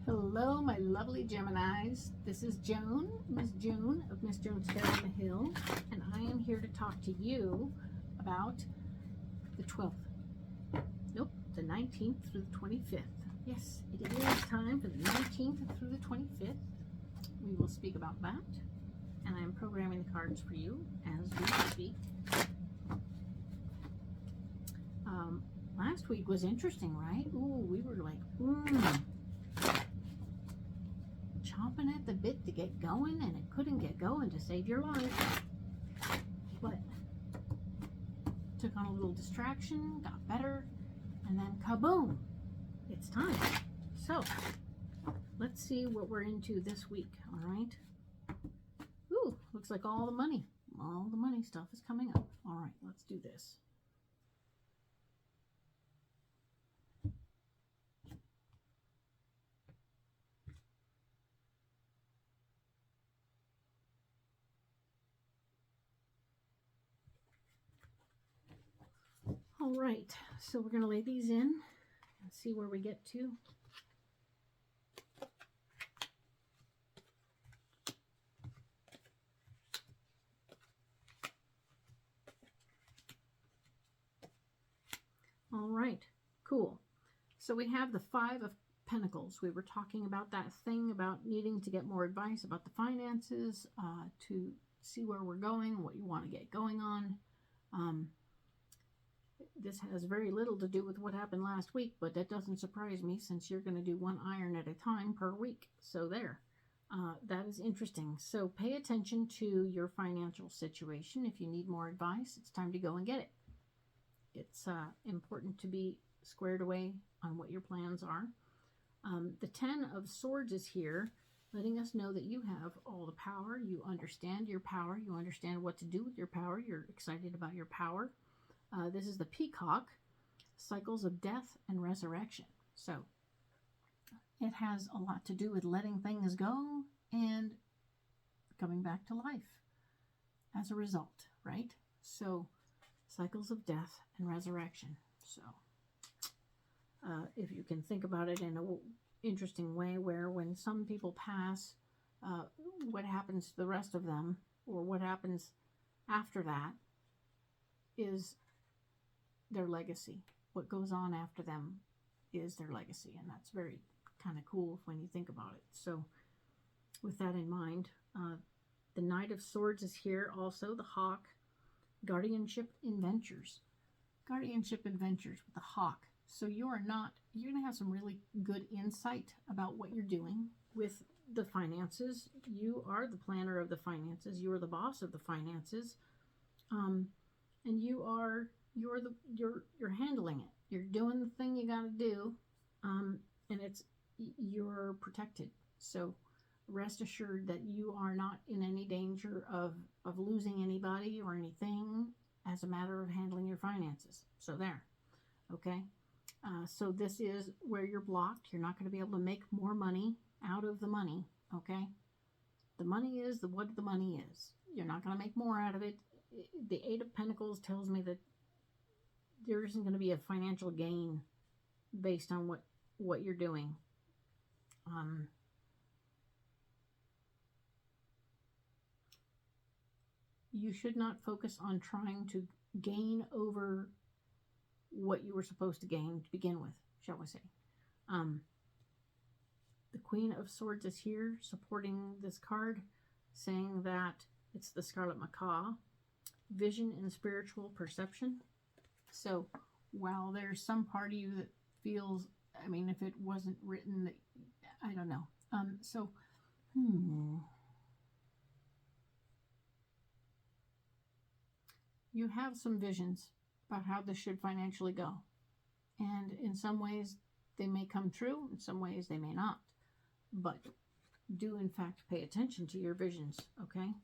Hello, my lovely Geminis. This is Joan, Miss Joan of Miss Joan's Tarot on the Hill, and I am here to talk to you about the 12th. Nope, the 19th through the 25th. Yes, it is time for the 19th through the 25th. We will speak about that, and I am programming the cards for you as we speak. Last week was interesting, right? Ooh, we were like, chomping at the bit to get going, and it couldn't get going to save your life. But took on a little distraction, got better, and then kaboom, it's time. So let's see what we're into this week. All right. Ooh, looks like all the money stuff is coming up. All right, let's do this. All right, so we're going to lay these in and see where we get to. All right, cool. So we have the Five of Pentacles. We were talking about that thing about needing to get more advice about the finances, to see where we're going, what you want to get going on. This has very little to do with what happened last week, but that doesn't surprise me since you're going to do one iron at a time per week. So there, that is interesting. So pay attention to your financial situation. If you need more advice, it's time to go and get it. It's important to be squared away on what your plans are. The Ten of Swords is here, letting us know that you have all the power. You understand your power. You understand what to do with your power. You're excited about your power. This is the Peacock, cycles of death and resurrection. So it has a lot to do with letting things go and coming back to life as a result, right? So cycles of death and resurrection. So if you can think about it in an interesting way, where when some people pass, what happens to the rest of them, or what happens after that, is their legacy. What goes on after them is their legacy, and that's very kind of cool when you think about it. So with that in mind, the Knight of Swords is here also, the Hawk, guardianship adventures. Guardianship adventures with the Hawk. So you're going to have some really good insight about what you're doing with the finances. You are the planner of the finances. You are the boss of the finances. And you're handling it. You're doing the thing you got to do, and you're protected. So rest assured that you are not in any danger of losing anybody or anything as a matter of handling your finances. So there, okay. So this is where you're blocked. You're not going to be able to make more money out of the money, okay. The money is what the money is. You're not going to make more out of it. The Eight of Pentacles tells me that there isn't going to be a financial gain based on what you're doing. You should not focus on trying to gain over what you were supposed to gain to begin with, shall we say. The Queen of Swords is here supporting this card, saying that it's the Scarlet Macaw, vision and spiritual perception. So while there's some part of you that feels, I mean, if it wasn't written, that I don't know. You have some visions about how this should financially go. And in some ways, they may come true. In some ways, they may not. But do, in fact, pay attention to your visions, okay?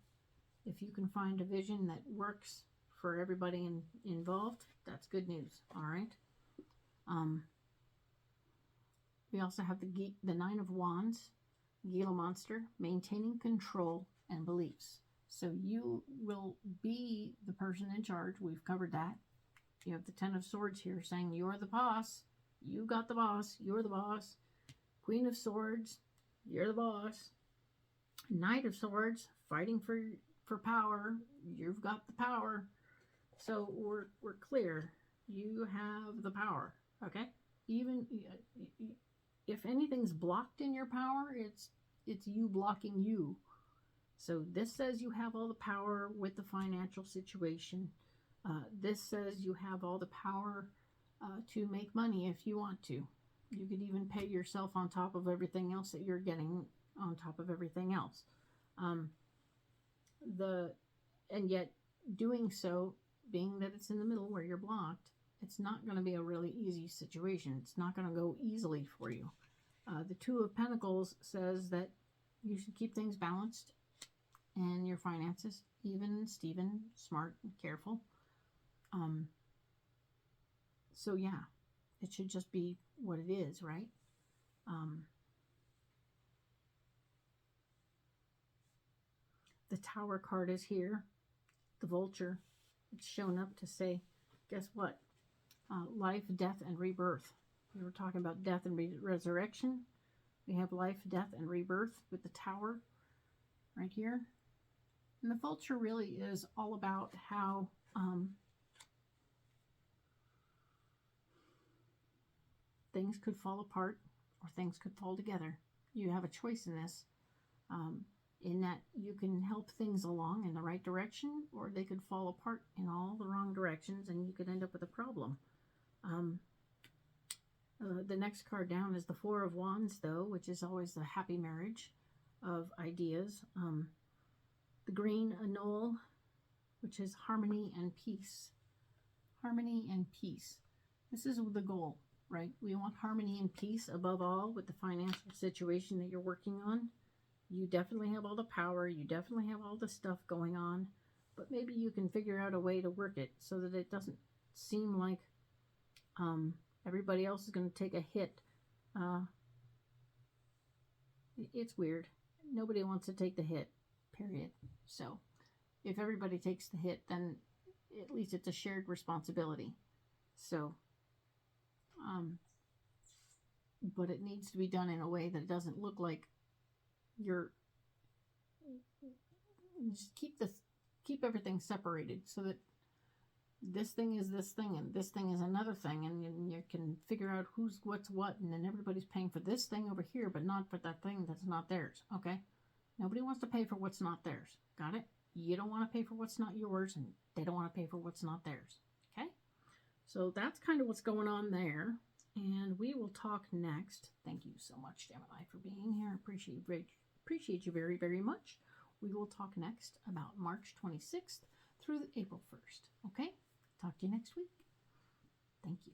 If you can find a vision that works for everybody involved, that's good news, all right? We also have the Nine of Wands, Gila Monster, maintaining control and beliefs. So you will be the person in charge. We've covered that. You have the Ten of Swords here saying you're the boss. You got the boss. You're the boss. Queen of Swords, you're the boss. Knight of Swords, fighting for power. You've got the power. So we're clear. You have the power. Okay? Even if anything's blocked in your power, it's you blocking you. So this says you have all the power with the financial situation. This says you have all the power to make money if you want to. You could even pay yourself on top of everything else that you're getting on top of everything else. And yet doing so, being that it's in the middle where you're blocked, it's not going to be a really easy situation. It's not going to go easily for you. The Two of Pentacles says that you should keep things balanced and your finances, even, Steven, smart and careful. So yeah, it should just be what it is, right? The Tower card is here. The Vulture. It's shown up to say, guess what? Life, death, and rebirth. We were talking about death and resurrection. We have life, death, and rebirth with the Tower right here. And the Vulture really is all about how things could fall apart or things could fall together. You have a choice in this, in that you can help things along in the right direction, or they could fall apart in all the wrong directions and you could end up with a problem. The next card down is the Four of Wands, though, which is always the happy marriage of ideas. The green Anole, which is harmony and peace. Harmony and peace. This is the goal, right? We want harmony and peace above all with the financial situation that you're working on. You definitely have all the power. You definitely have all the stuff going on. But maybe you can figure out a way to work it so that it doesn't seem like everybody else is going to take a hit. It's weird. Nobody wants to take the hit, period. So if everybody takes the hit, then at least it's a shared responsibility. So, but it needs to be done in a way that it doesn't look like you're just keep everything separated so that this thing is this thing and this thing is another thing, and you can figure out what's what, and then everybody's paying for this thing over here but not for that thing that's not theirs. Okay, nobody wants to pay for what's not theirs. Got it? You don't want to pay for what's not yours, and they don't want to pay for what's not theirs. Okay, so that's kind of what's going on there, and we will talk next. Thank you so much, Gemini, for being here. Appreciate you very, very much. We will talk next about March 26th through April 1st. Okay? Talk to you next week. Thank you.